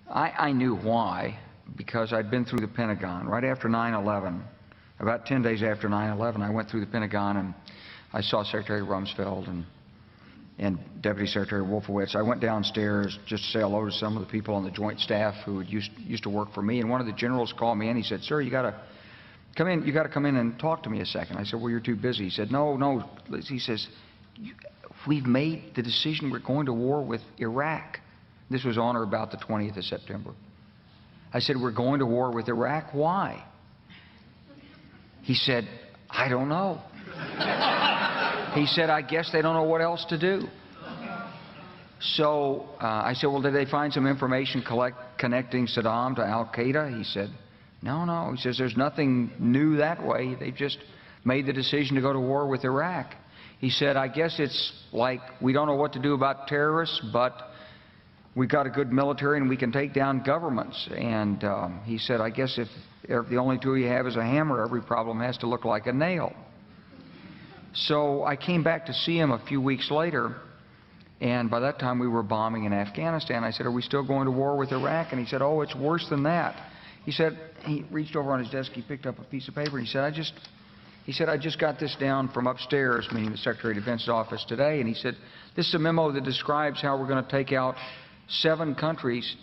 I knew why, because I'd been through the Pentagon. Right after 9/11, about 10 days after 9/11, I went through the Pentagon and I saw Secretary Rumsfeld and Deputy Secretary Wolfowitz. I went downstairs just to say hello to some of the people on the Joint Staff who had used to work for me, and one of the generals called me and he said, "Sir, you got to come in. You got to come in and talk to me a second." I said, "Well, you're too busy." He said, "No." He says, "We've made the decision. We're going to war with Iraq." This was on or about the 20th of September. I said, "We're going to war with Iraq. Why?" He said, "I don't know." He said, "I guess they don't know what else to do." So I said, "Well, did they find some information connecting Saddam to Al-Qaeda?" He said, No. He says, "There's nothing new that way. They just made the decision to go to war with Iraq." He said, "I guess it's like we don't know what to do about terrorists, but we've got a good military and we can take down governments." And he said, "I guess if the only tool you have is a hammer, every problem has to look like a nail." So I came back to see him a few weeks later, and by that time we were bombing in Afghanistan. I said, "Are we still going to war with Iraq?" And he said, "Oh, it's worse than that." He said, he reached over on his desk, he picked up a piece of paper, and he said, I just got this down from upstairs," meaning the Secretary of Defense's office, today, and he said, "This is a memo that describes how we're going to take out 7 countries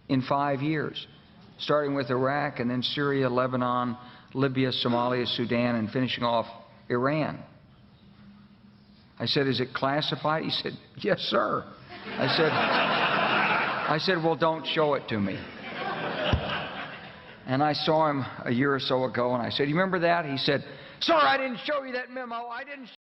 in 5 years, starting with Iraq and then Syria, Lebanon, Libya, Somalia, Sudan, and finishing off Iran." I said, "Is it classified?" He said, "Yes, sir." I said, "Well, don't show it to me." And I saw him a year or so ago, and I said, "You remember that?" He said, "Sir, I didn't show you that memo. I didn't